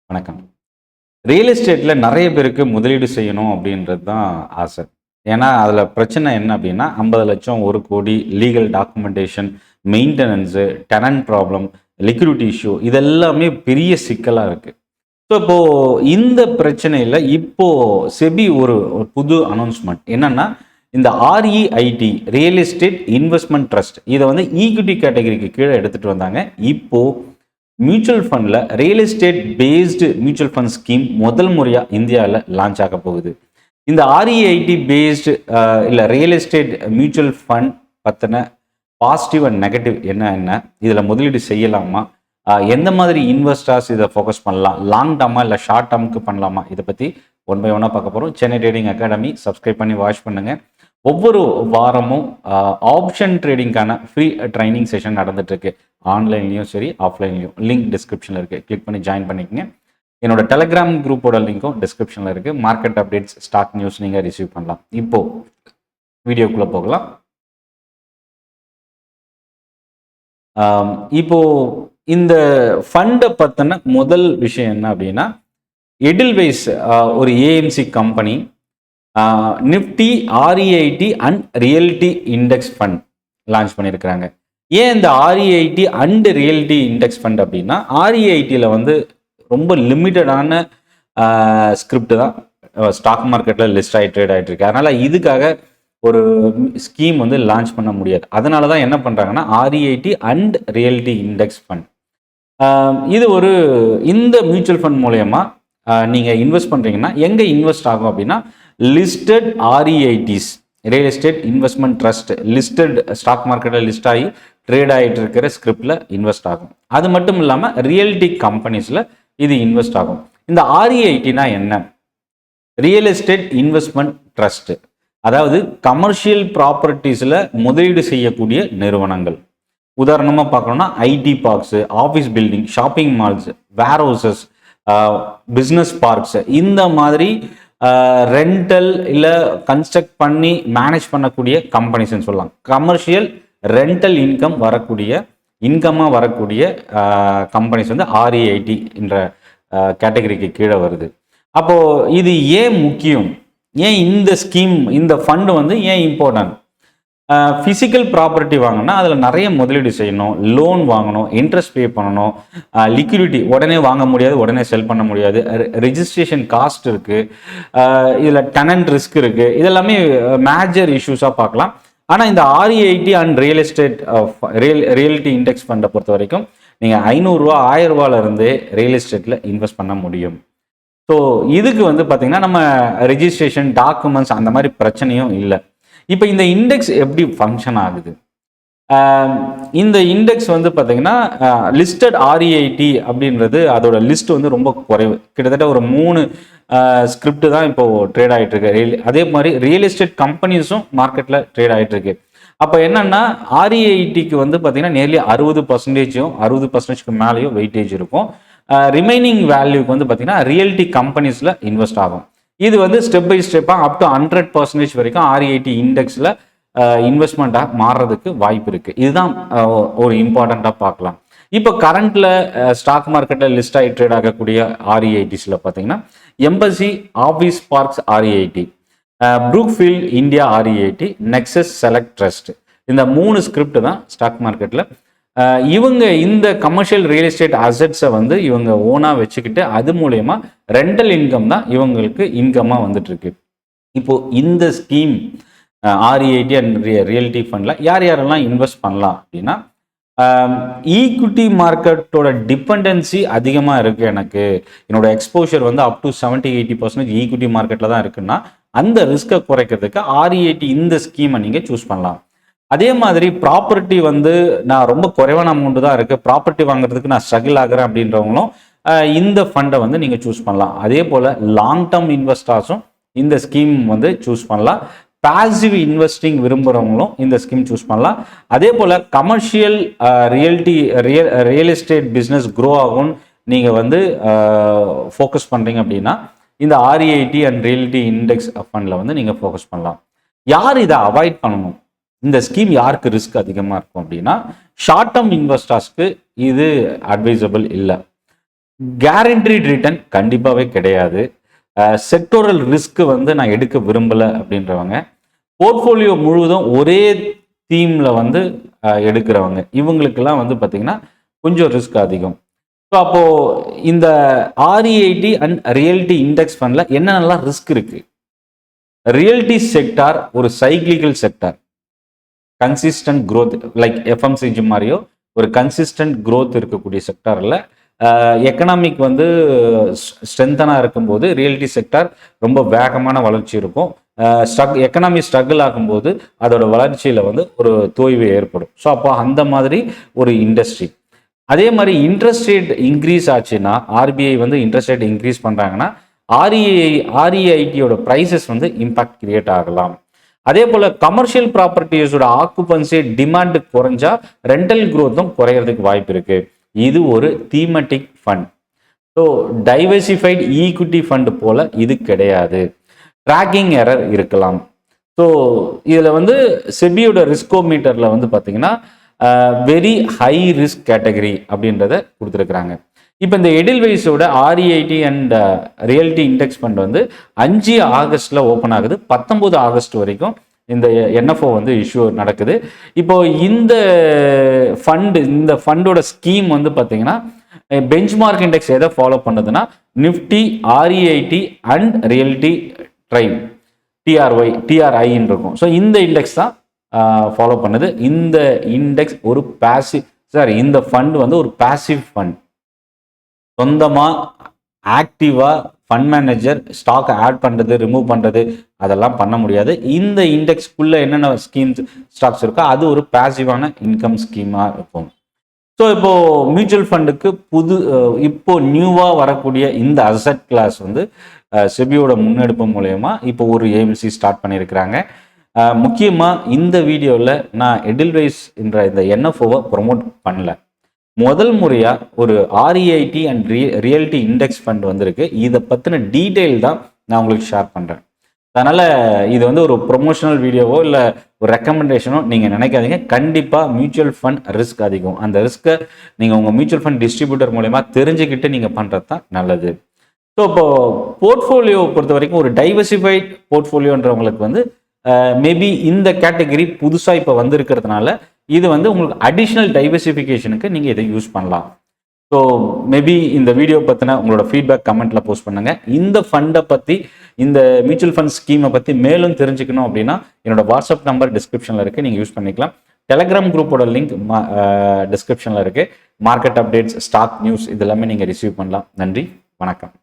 வணக்கம். ரியல் எஸ்டேட்ல நெறைய பேருக்கு முதலீடு செய்யணும் அப்படின்றது தான் ஆசை. ஏன்னா, அதில பிரச்சனை என்ன அப்படின்னா, 50,00,000 1,00,00,000 legal documentation, maintenance, tenant problem, liquidity issue இதெல்லாமே பெரிய சிக்கலா இருக்கு. ஸோ, இப்போ இந்த பிரச்சனையில இப்போ செபி ஒரு புது அனௌன்ஸ்மென்ட் என்னன்னா, இந்த REIT real estate investment trust இத வந்து ஈக்விட்டி கேட்டகரிக்கு கீழ எடுத்துட்டு வந்தாங்க. இப்போ மியூச்சுவல் ஃபண்ட்ல real estate based mutual fund scheme முதல் முறையா இந்தியாவில் லான்ச் ஆக போகுது. இந்த REIT பேஸ்டு இல்ல ரியல் எஸ்டேட் மியூச்சுவல் ஃபண்ட் பத்தின பாசிட்டிவ் அண்ட் நெகட்டிவ் என்ன இதுல முதலீடு செய்யலாமா, எந்த மாதிரி இன்வெஸ்டர்ஸ் இதை ஃபோக்கஸ் பண்ணலாம், லாங் டேர்மா இல்லை ஷார்ட் டேர்முக்கு பண்ணலாமா, இதை பற்றி ஒன் பை ஒன்னாக பார்க்க போகிறோம். சென்னை ட்ரேடிங் அகாடமி சப்ஸ்கிரைப் பண்ணி வாட்ச் பண்ணுங்க. ஒவ்வொரு வாரமும் ஆப்ஷன் ட்ரேடிங்கான ஃப்ரீ ட்ரைனிங் செஷன் நடந்துட்டு இருக்கு. ஆன்லைன்லையும் சரி ஆஃப்லைன்லையும். லிங்க் டிஸ்கிரிப்ஷனில் இருக்கு, கிளிக் பண்ணி ஜாயின் பண்ணிக்கங்க. என்னோட டெலிகிராம் குரூப்போட லிங்க்கும் டிஸ்கிரிப்ஷனில் இருக்கு. மார்க்கெட் அப்டேட்ஸ், ஸ்டாக் நியூஸ் நீங்கள் ரிசீவ் பண்ணலாம். இப்போ வீடியோக்குள்ளே போகலாம். இப்போ இந்த ஃபண்டை பற்றின முதல் விஷயம் என்ன அப்படின்னா, எடில்வைஸ் ஒரு AMC company Nifty REIT and realty index fund launch பண்ணியிருக்கிறாங்க. ஏன் இந்த REIT and realty index fund அப்படின்னா, REITயில் வந்து ரொம்ப லிமிட்டடான ஸ்கிரிப்ட் தான் ஸ்டாக் மார்க்கெட்டில் லிஸ்ட் ஆகி ட்ரேட் ஆகிட்டு இருக்கு. அதனால் இதுக்காக ஒரு ஸ்கீம் வந்து லான்ச் பண்ண முடியாது. அதனால தான் என்ன பண்ணுறாங்கன்னா REIT and realty index fund இது இந்த மியூச்சுவல் ஃபண்ட் மூலயமா நீங்கள் இன்வெஸ்ட் பண்ணுறீங்கன்னா எங்கே இன்வெஸ்ட் ஆகும் அப்படின்னா, listed REITs real estate investment trust listed stock மார்க்கெட்டில் லிஸ்ட் ஆகி ட்ரேட் ஆகிட்டு இருக்கிற ஸ்கிரிப்டில் இன்வெஸ்ட் ஆகும். அது மட்டும் இல்லாமல் ரியல்டி கம்பெனிஸில் இது இன்வெஸ்ட் ஆகும். இந்த REITனா என்ன? ரியல் எஸ்டேட் இன்வெஸ்ட்மெண்ட் ட்ரஸ்ட், அதாவது கமர்ஷியல் ப்ராப்பர்ட்டிஸில் முதலீடு செய்யக்கூடிய நிறுவனங்கள். உதாரணமாக பார்க்கணும்னா IT parks, office building, shopping malls, warehouses, business parks, இந்த மாதிரி ரெண்டல் இல்லை கன்ஸ்ட்ரக்ட் பண்ணி மேனேஜ் பண்ணக்கூடிய கம்பெனிஸ்ன்னு சொல்லலாம். கமர்ஷியல் ரெண்டல் இன்கமாக வரக்கூடிய கம்பெனிஸ் வந்து REIT என்ற கேட்டகரிக்கு கீழே வருது. அப்போது இது ஏன் முக்கியம், ஏன் இந்த ஸ்கீம் இந்த ஃபண்டு வந்து ஏன் இம்பார்ட்டன்ட்? ஃபிசிக்கல் ப்ராப்பர்ட்டி வாங்கினா அதில் நிறைய முதலீடு செய்யணும், லோன் வாங்கணும், இன்ட்ரெஸ்ட் பே பண்ணணும், லிக்விடிட்டி உடனே வாங்க முடியாது, உடனே செல் பண்ண முடியாது, ரெஜிஸ்ட்ரேஷன் காஸ்ட் இருக்குது, இதில் டெனன்ட் ரிஸ்க் இருக்குது. இதெல்லாமே மேஜர் இஷ்யூஸாக பார்க்கலாம். ஆனால் இந்த REIT and real estate realty index ஃபண்டை பொறுத்த வரைக்கும் நீங்கள் 500 ரூபா 1000 ரூபாயிலிருந்து ரியல் எஸ்டேட்டில் இன்வெஸ்ட் பண்ண முடியும். ஸோ இதுக்கு வந்து பார்த்திங்கன்னா நம்ம ரெஜிஸ்ட்ரேஷன் டாக்குமெண்ட்ஸ் அந்த மாதிரி பிரச்சனையும் இல்லை. இப்போ இந்த இண்டெக்ஸ் எப்படி ஃபங்க்ஷன் ஆகுது? இந்த இண்டெக்ஸ் வந்து பார்த்தீங்கன்னா லிஸ்டட் REIT அப்படின்றது அதோட லிஸ்ட் வந்து ரொம்ப குறைவு. கிட்டத்தட்ட ஒரு 3 ஸ்கிரிப்ட் தான் இப்போ ட்ரேட் ஆகிட்டு இருக்கு. அதே மாதிரி ரியல் எஸ்டேட் கம்பெனிஸும் மார்க்கெட்டில் ட்ரேட் ஆகிட்டு இருக்கு. அப்போ என்னன்னா REITக்கு வந்து பார்த்தீங்கன்னா நியர்லி 60%க்கு மேலேயும் வெயிட்டேஜ் இருக்கும். ரிமைனிங் வேல்யூக்கு வந்து பார்த்தீங்கன்னா ரியல்டி கம்பெனிஸில் இன்வெஸ்ட் ஆகும். இது வந்து ஸ்டெப் பை ஸ்டெப்பாக அப் டு 100% வரைக்கும் REIT இண்டெக்ஸில் இன்வெஸ்ட்மெண்ட்டாக மாறுறதுக்கு வாய்ப்பு இருக்குது. இதுதான் ஒரு இம்பார்ட்டண்ட்டாக பார்க்கலாம். இப்போ கரண்ட்டில் ஸ்டாக் மார்க்கெட்டில் லிஸ்ட் ஆகி ட்ரேட் ஆகக்கூடிய REITஸில் பார்த்தீங்கன்னா embassy office parks REIT, Brookfield India REIT, nexus select trust, இந்த 3 ஸ்கிரிப்ட் தான் ஸ்டாக் மார்க்கெட்டில் இவங்க இந்த கமர்ஷியல் ரியல் எஸ்டேட் அசட்ஸை வந்து இவங்க ஓனாக வச்சுக்கிட்டு அது மூலயமா ரெண்டல் இன்கம் தான் இவங்களுக்கு இன்கமாக வந்துட்டு இருக்கு. இப்போ இந்த ஸ்கீம் REIT அண்ட் ரியல்டி ஃபண்டில் யாரெல்லாம் இன்வெஸ்ட் பண்ணலாம் அப்படின்னா, ஈக்விட்டி மார்க்கெட்டோட டிபெண்டன்சி அதிகமாக இருக்குது, என்னோட எக்ஸ்போஷர் வந்து அப் டு 70-80% ஈக்விட்டி மார்க்கெட்டில் தான் இருக்குன்னா அந்த ரிஸ்க்கை குறைக்கிறதுக்கு REIT இந்த ஸ்கீமை நீங்கள் சூஸ் பண்ணலாம். அதே மாதிரி ப்ராப்பர்ட்டி வந்து நான் ரொம்ப குறைவான அமௌண்ட் தான் இருக்குது, ப்ராப்பர்ட்டி வாங்குறதுக்கு நான் ஸ்ட்ரகிள் ஆகிறேன் அப்படின்றவங்களும் இந்த ஃபண்டை வந்து நீங்கள் சூஸ் பண்ணலாம். அதே போல் லாங் டேர்ம் இன்வெஸ்டர்ஸும் இந்த ஸ்கீம் வந்து சூஸ் பண்ணலாம். பாசிவ் இன்வெஸ்டிங் விரும்புகிறவங்களும் இந்த ஸ்கீம் சூஸ் பண்ணலாம். அதே போல் commercial real estate business grow ஆகும் நீங்கள் வந்து ஃபோக்கஸ் பண்ணுறீங்க அப்படின்னா இந்த REIT அண்ட் ரியல்டி இண்டெக்ஸ் ஃபண்டில் வந்து நீங்கள் ஃபோக்கஸ் பண்ணலாம். யார் இதை அவாய்ட் பண்ணணும்? இந்த ஸ்கீம் யாருக்கு ரிஸ்க் அதிகமாக இருக்கும் அப்படின்னா, ஷார்ட் டேர்ம் இன்வெஸ்டர்ஸ்க்கு இது அட்வைசபிள் இல்லை. கேரண்டீட் ரிட்டர்ன் கண்டிப்பாகவே கிடையாது. செக்டோரல் ரிஸ்க் வந்து நான் எடுக்க விரும்பலை அப்படின்றவங்க, போர்ட்ஃபோலியோ முழுவதும் ஒரே தீமில் வந்து எடுக்கிறவங்க, இவங்களுக்கெல்லாம் வந்து பார்த்தீங்கன்னா கொஞ்சம் ரிஸ்க் அதிகம். ஸோ அப்போது இந்த REIT அண்ட் ரியல்டி இண்டெக்ஸ் ஃபண்டில் என்னென்னலாம் ரிஸ்க் இருக்குது? ரியல்டி செக்டார் ஒரு cyclical sector, consistent growth like FMCG மாதிரியோ ஒரு கன்சிஸ்டன்ட் growth இருக்கக்கூடிய செக்டாரில் எக்கனாமிக் வந்து ஸ்ட்ரென்தனாக இருக்கும்போது ரியல்டி செக்டார் ரொம்ப வேகமான வளர்ச்சி இருக்கும். எக்கனாமி ஸ்ட்ரகிள் ஆகும்போது அதோட வளர்ச்சியில் வந்து ஒரு தோய்வு ஏற்படும். ஸோ அப்போ அந்த மாதிரி ஒரு இண்டஸ்ட்ரி. அதே மாதிரி இன்ட்ரெஸ்ட் ரேட் இன்க்ரீஸ் ஆச்சுன்னா, RBI வந்து இன்ட்ரெஸ்ட் ரேட் இன்க்ரீஸ் பண்ணுறாங்கன்னா REITயோட ப்ரைஸஸ் வந்து இம்பாக்ட் கிரியேட் ஆகலாம். அதே போல் கமர்ஷியல் ப்ராப்பர்ட்டிஸோட ஆக்குபன்சி டிமாண்ட் குறைஞ்சா ரெண்டல் க்ரோத்தும் குறையிறதுக்கு வாய்ப்பு இருக்குது. இது ஒரு thematic fund. So diversified equity fund போல் இது கிடையாது. ட்ராக்கிங் எரர் இருக்கலாம். ஸோ இதில் வந்து செபியோட ரிஸ்கோமீட்டரில் வந்து பார்த்தீங்கன்னா வெரி ஹை ரிஸ்க் கேட்டகரி அப்படின்றத கொடுத்துருக்குறாங்க. இப்போ இந்த எடில்வைஸோட REIT and realty index fund வந்து 5 ஆகஸ்டில் ஓப்பன் ஆகுது. 19 ஆகஸ்ட் வரைக்கும் இந்த NFO வந்து இஷ்யூ நடக்குது. இப்போ இந்த ஃபண்டோட ஸ்கீம் வந்து பார்த்தீங்கன்னா பெஞ்ச்மார்க் இண்டெக்ஸ் எதை ஃபாலோ பண்ணுதுன்னா நிஃப்டி, REIT அண்ட் ரியல்டி ட்ரைம் TRIன்னு இருக்கும். ஸோ இந்த இண்டெக்ஸ் தான் ஃபாலோ பண்ணுது. இந்த இண்டெக்ஸ் ஒரு இந்த ஃபண்ட் வந்து ஒரு பாசிவ் ஃபண்ட். சொந்தமாக ஆக்டிவாக ஃபண்ட் மேனேஜர் ஸ்டாக்கை ஆட் பண்ணுறது, ரிமூவ் பண்ணுறது அதெல்லாம் பண்ண முடியாது. இந்த இண்டெக்ஸ்க்குள்ளே என்னென்ன ஸ்டாக்ஸ் இருக்கோ அது ஒரு பாசிவான இன்கம் ஸ்கீமாக இருக்கும். ஸோ இப்போது மியூச்சுவல் ஃபண்டுக்கு இப்போ நியூவாக வரக்கூடிய இந்த அசட் கிளாஸ் வந்து செபியோட முன்னெடுப்பு மூலயமா இப்போ ஒரு AMC ஸ்டார்ட் பண்ணியிருக்கிறாங்க. முக்கியமாக இந்த வீடியோவில் நான் எடில்வைஸ் என்ற இந்த NFOவை ப்ரொமோட் பண்ணல. முதல் முறையாக ஒரு REIT and realty index fund வந்திருக்கு. இதை பற்றின டீட்டெயில் தான் நான் உங்களுக்கு ஷேர் பண்ணுறேன். அதனால் இது வந்து ஒரு ப்ரொமோஷனல் வீடியோவோ இல்லை ஒரு ரெக்கமெண்டேஷனோ நீங்கள் நினைக்காதீங்க. கண்டிப்பாக மியூச்சுவல் ஃபண்ட் ரிஸ்க் அதிகம். அந்த ரிஸ்க்கை நீங்கள் உங்கள் மியூச்சுவல் ஃபண்ட் டிஸ்ட்ரிபியூட்டர் மூலமா தெரிஞ்சுக்கிட்டு நீங்கள் பண்ணுறது தான் நல்லது. ஸோ இப்போ போர்ட்ஃபோலியோ பொறுத்த வரைக்கும் ஒரு டைவர்சிஃபைட் போர்ட்ஃபோலியோன்றவங்களுக்கு வந்து மேபி இந்த கேட்டகரி புதுசாக இப்போ வந்திருக்கிறதுனால இது வந்து உங்களுக்கு அடிஷ்னல் டைவர்சிஃபிகேஷனுக்கு நீங்கள் இதை யூஸ் பண்ணலாம். ஸோ மேபி இந்த வீடியோ பற்றின உங்களோட ஃபீட்பேக் கமெண்ட்டில் போஸ்ட் பண்ணுங்கள். இந்த ஃபண்டை பற்றி, இந்த மியூச்சுவல் ஃபண்ட் ஸ்கீமை பற்றி மேலும் தெரிஞ்சுக்கணும் அப்படின்னா என்னோட வாட்ஸ்அப் நம்பர் டிஸ்கிரிப்ஷனில் இருக்குது, நீங்கள் யூஸ் பண்ணிக்கலாம். டெலகிராம் குரூப்போட லிங்க் டிஸ்கிரிப்ஷனில் இருக்குது. மார்க்கெட் அப்டேட்ஸ், ஸ்டாக் நியூஸ் இதெல்லாமே நீங்கள் ரிசீவ் பண்ணலாம். நன்றி, வணக்கம்.